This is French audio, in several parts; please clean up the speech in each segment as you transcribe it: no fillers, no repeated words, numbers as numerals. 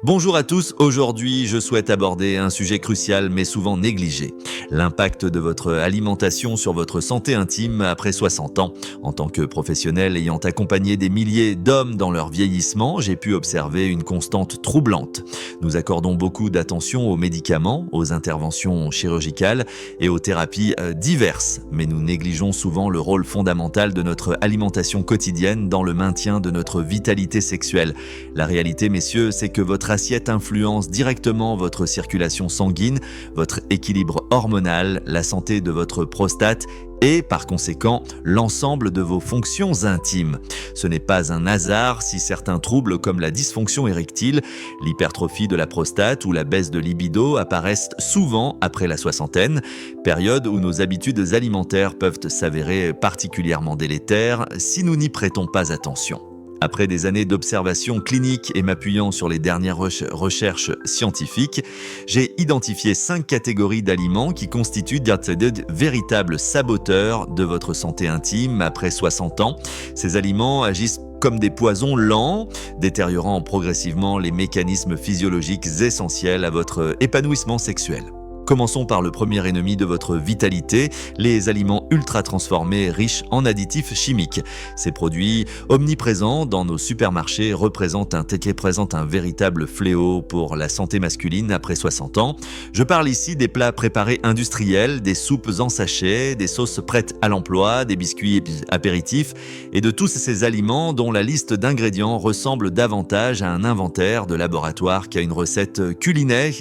Bonjour à tous, aujourd'hui je souhaite aborder un sujet crucial mais souvent négligé, l'impact de votre alimentation sur votre santé intime après 60 ans. En tant que professionnel ayant accompagné des milliers d'hommes dans leur vieillissement, j'ai pu observer une constante troublante. Nous accordons beaucoup d'attention aux médicaments, aux interventions chirurgicales et aux thérapies diverses, mais nous négligeons souvent le rôle fondamental de notre alimentation quotidienne dans le maintien de notre vitalité sexuelle. La réalité, messieurs, c'est que votre assiette influence directement votre circulation sanguine, votre équilibre hormonal, la santé de votre prostate et, par conséquent, l'ensemble de vos fonctions intimes. Ce n'est pas un hasard si certains troubles comme la dysfonction érectile, l'hypertrophie de la prostate ou la baisse de libido apparaissent souvent après la soixantaine, période où nos habitudes alimentaires peuvent s'avérer particulièrement délétères si nous n'y prêtons pas attention. Après des années d'observation clinique et m'appuyant sur les dernières recherches scientifiques, j'ai identifié 5 catégories d'aliments qui constituent de véritables saboteurs de votre santé intime après 60 ans. Ces aliments agissent comme des poisons lents, détériorant progressivement les mécanismes physiologiques essentiels à votre épanouissement sexuel. Commençons par le premier ennemi de votre vitalité, les aliments ultra transformés riches en additifs chimiques. Ces produits omniprésents dans nos supermarchés représentent un véritable fléau pour la santé masculine après 60 ans. Je parle ici des plats préparés industriels, des soupes en sachet, des sauces prêtes à l'emploi, des biscuits apéritifs et de tous ces aliments dont la liste d'ingrédients ressemble davantage à un inventaire de laboratoire qu'à une recette culinaire.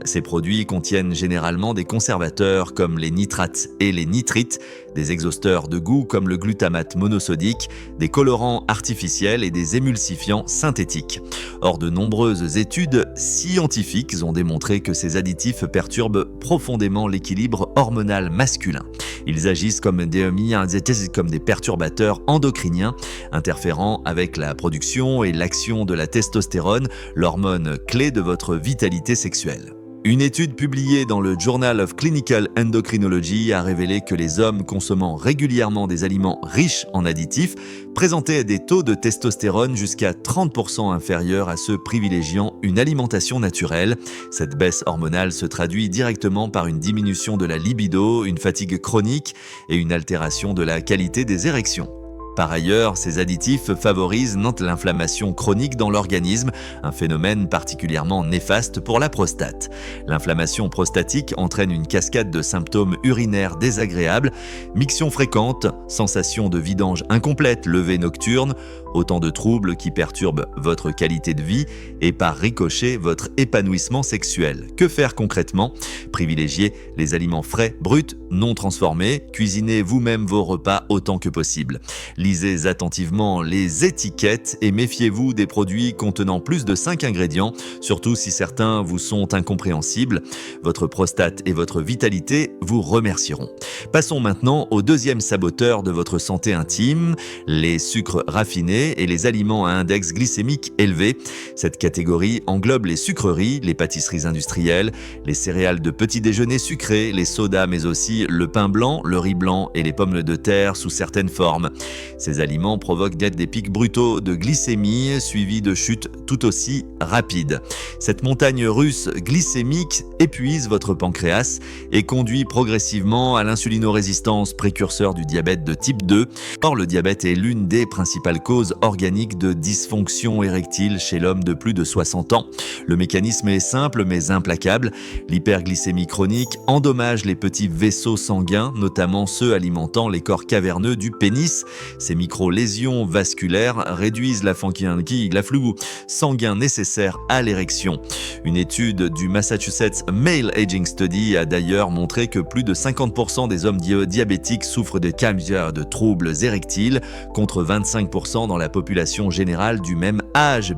Ces produits contiennent généralement des conservateurs comme les nitrates et les nitrites, des exhausteurs de goût comme le glutamate monosodique, des colorants artificiels et des émulsifiants synthétiques. Or, de nombreuses études scientifiques ont démontré que ces additifs perturbent profondément l'équilibre hormonal masculin. Ils agissent comme des perturbateurs endocriniens, interférant avec la production et l'action de la testostérone, l'hormone clé de votre vitalité sexuelle. Une étude publiée dans le Journal of Clinical Endocrinology a révélé que les hommes consommant régulièrement des aliments riches en additifs présentaient des taux de testostérone jusqu'à 30% inférieurs à ceux privilégiant une alimentation naturelle. Cette baisse hormonale se traduit directement par une diminution de la libido, une fatigue chronique et une altération de la qualité des érections. Par ailleurs, ces additifs favorisent l'inflammation chronique dans l'organisme, un phénomène particulièrement néfaste pour la prostate. L'inflammation prostatique entraîne une cascade de symptômes urinaires désagréables, miction fréquente, sensation de vidange incomplète, levée nocturne, autant de troubles qui perturbent votre qualité de vie et par ricochet votre épanouissement sexuel. Que faire concrètement ? Privilégiez les aliments frais, bruts, non transformés, cuisinez vous-même vos repas autant que possible. Lisez attentivement les étiquettes et méfiez-vous des produits contenant plus de 5 ingrédients, surtout si certains vous sont incompréhensibles. Votre prostate et votre vitalité vous remercieront. Passons maintenant au deuxième saboteur de votre santé intime, les sucres raffinés et les aliments à index glycémique élevé. Cette catégorie englobe les sucreries, les pâtisseries industrielles, les céréales de petit déjeuner sucrées, les sodas mais aussi le pain blanc, le riz blanc et les pommes de terre sous certaines formes. Ces aliments provoquent des pics brutaux de glycémie suivis de chutes tout aussi rapides. Cette montagne russe glycémique épuise votre pancréas et conduit progressivement à l'insulinorésistance, précurseur du diabète de type 2. Or, le diabète est l'une des principales causes organiques de dysfonction érectile chez l'homme de plus de 60 ans. Le mécanisme est simple mais implacable. L'hyperglycémie chronique endommage les petits vaisseaux sanguins, notamment ceux alimentant les corps caverneux du pénis. Ces micro-lésions vasculaires réduisent l'afflux sanguin nécessaire à l'érection. Une étude du Massachusetts Male Aging Study a d'ailleurs montré que plus de 50% des hommes diabétiques souffrent de troubles érectiles, contre 25% dans la population générale du même âge.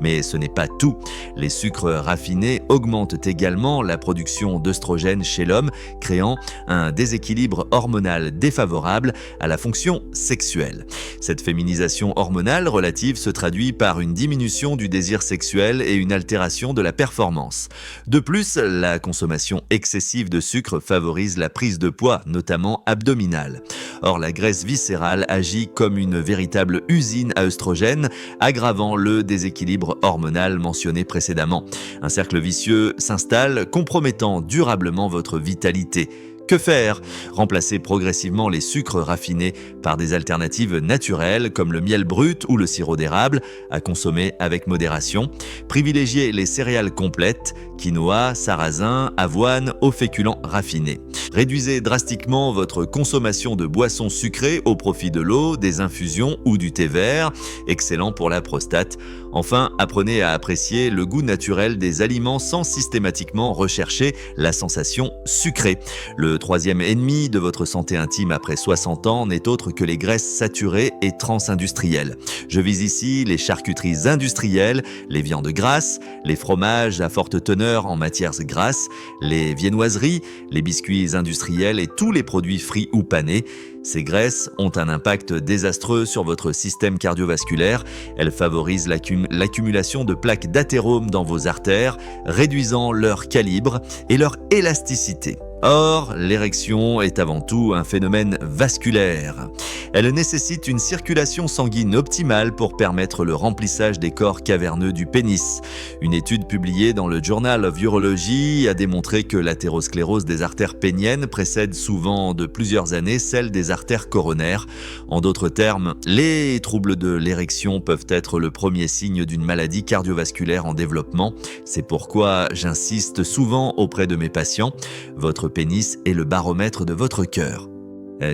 Mais ce n'est pas tout. Les sucres raffinés augmentent également la production d'œstrogènes chez l'homme, créant un déséquilibre hormonal défavorable à la fonction sexuelle. sexuelle. Cette féminisation hormonale relative se traduit par une diminution du désir sexuel et une altération de la performance. De plus, la consommation excessive de sucre favorise la prise de poids, notamment abdominale. Or, la graisse viscérale agit comme une véritable usine à œstrogènes, aggravant le déséquilibre hormonal mentionné précédemment. Un cercle vicieux s'installe, compromettant durablement votre vitalité. Que faire? Remplacer progressivement les sucres raffinés par des alternatives naturelles comme le miel brut ou le sirop d'érable, à consommer avec modération. Privilégier les céréales complètes, quinoa, sarrasin, avoine, aux féculents raffinés. Réduisez drastiquement votre consommation de boissons sucrées au profit de l'eau, des infusions ou du thé vert, excellent pour la prostate. Enfin, apprenez à apprécier le goût naturel des aliments sans systématiquement rechercher la sensation sucrée. Le troisième ennemi de votre santé intime après 60 ans n'est autre que les graisses saturées et transindustrielles. Je vise ici les charcuteries industrielles, les viandes grasses, les fromages à forte teneur en matières grasses, les viennoiseries, les biscuits industriels et tous les produits frits ou panés. Ces graisses ont un impact désastreux sur votre système cardiovasculaire. Elles favorisent l'accumulation de plaques d'athérome dans vos artères, réduisant leur calibre et leur élasticité. Or, l'érection est avant tout un phénomène vasculaire. Elle nécessite une circulation sanguine optimale pour permettre le remplissage des corps caverneux du pénis. Une étude publiée dans le Journal of Urology a démontré que l'athérosclérose des artères péniennes précède souvent de plusieurs années celle des artères coronaires. En d'autres termes, les troubles de l'érection peuvent être le premier signe d'une maladie cardiovasculaire en développement. C'est pourquoi j'insiste souvent auprès de mes patients. Votre pénis est le baromètre de votre cœur. Les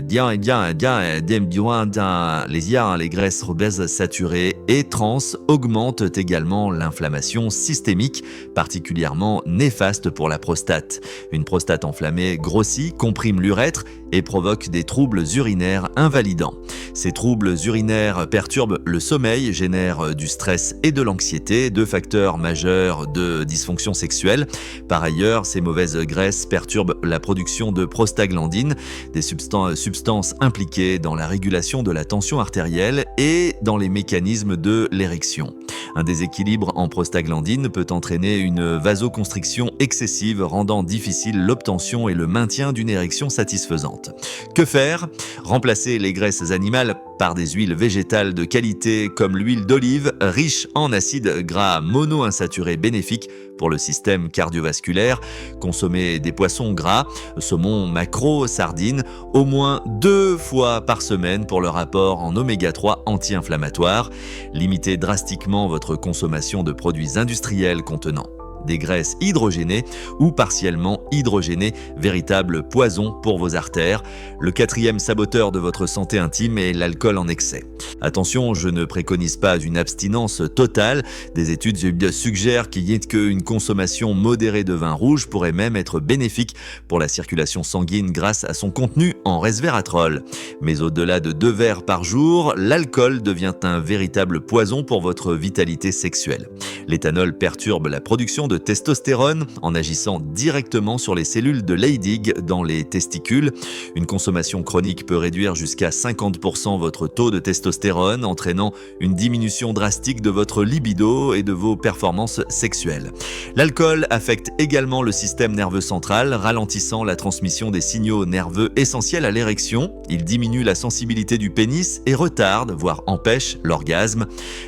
graisses obèses saturées et trans augmentent également l'inflammation systémique, particulièrement néfaste pour la prostate. Une prostate enflammée grossit, comprime l'urètre et provoque des troubles urinaires invalidants. Ces troubles urinaires perturbent le sommeil, génèrent du stress et de l'anxiété, deux facteurs majeurs de dysfonction sexuelle. Par ailleurs, ces mauvaises graisses perturbent la production de prostaglandines, des substances impliquées dans la régulation de la tension artérielle et dans les mécanismes de l'érection. Un déséquilibre en prostaglandines peut entraîner une vasoconstriction excessive, rendant difficile l'obtention et le maintien d'une érection satisfaisante. Que faire? Remplacer les graisses animales par des huiles végétales de qualité comme l'huile d'olive, riche en acides gras monoinsaturés bénéfiques pour le système cardiovasculaire. Consommer des poissons gras, saumon, maquereau, sardines, au moins 2 fois par semaine pour leur apport en oméga 3 anti-inflammatoire. Limitez drastiquement votre consommation de produits industriels contenant des graisses hydrogénées ou partiellement hydrogénées, véritable poison pour vos artères. Le quatrième saboteur de votre santé intime est l'alcool en excès. Attention, je ne préconise pas une abstinence totale. Des études suggèrent qu'une consommation modérée de vin rouge pourrait même être bénéfique pour la circulation sanguine grâce à son contenu en resveratrol. Mais au-delà de 2 verres par jour, l'alcool devient un véritable poison pour votre vitalité sexuelle. L'éthanol perturbe la production de testostérone en agissant directement sur les cellules de Leydig dans les testicules. Une consommation chronique peut réduire jusqu'à 50% votre taux de testostérone, entraînant une diminution drastique de votre libido et de vos performances sexuelles. L'alcool affecte également le système nerveux central, ralentissant la transmission des signaux nerveux essentiels à l'érection. Il diminue la sensibilité du pénis et retarde, voire empêche, l'orgasme.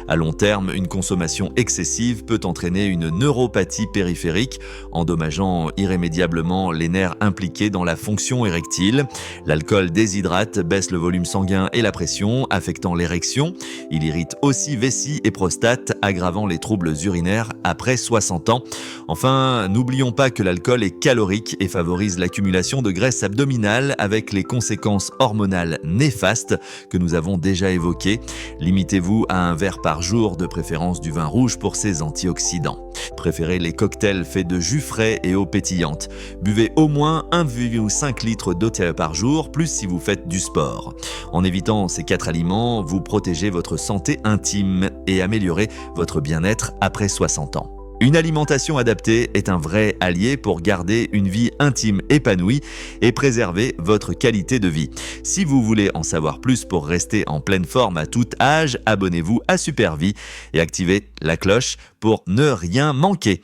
À long terme, une consommation excessive peut entraîner une neuropathie périphérique, endommageant irrémédiablement les nerfs impliqués dans la fonction érectile. L'alcool déshydrate, baisse le volume sanguin et la pression, affectant l'érection. Il irrite aussi vessie et prostate, aggravant les troubles urinaires après 60 ans. Enfin, n'oublions pas que l'alcool est calorique et favorise l'accumulation de graisse abdominale avec les conséquences hormonales néfastes que nous avons déjà évoquées. Limitez-vous à 1 verre par jour, de préférence du vin rouge pour ses antioxydants. Préférez les cocktails faits de jus frais et eau pétillante. Buvez au moins 1,5 litre d'eau par jour, plus si vous faites du sport. En évitant ces 4 aliments, vous protégez votre santé intime et améliorez votre bien-être après 60 ans. Une alimentation adaptée est un vrai allié pour garder une vie intime épanouie et préserver votre qualité de vie. Si vous voulez en savoir plus pour rester en pleine forme à tout âge, abonnez-vous à Supervie et activez la cloche pour ne rien manquer.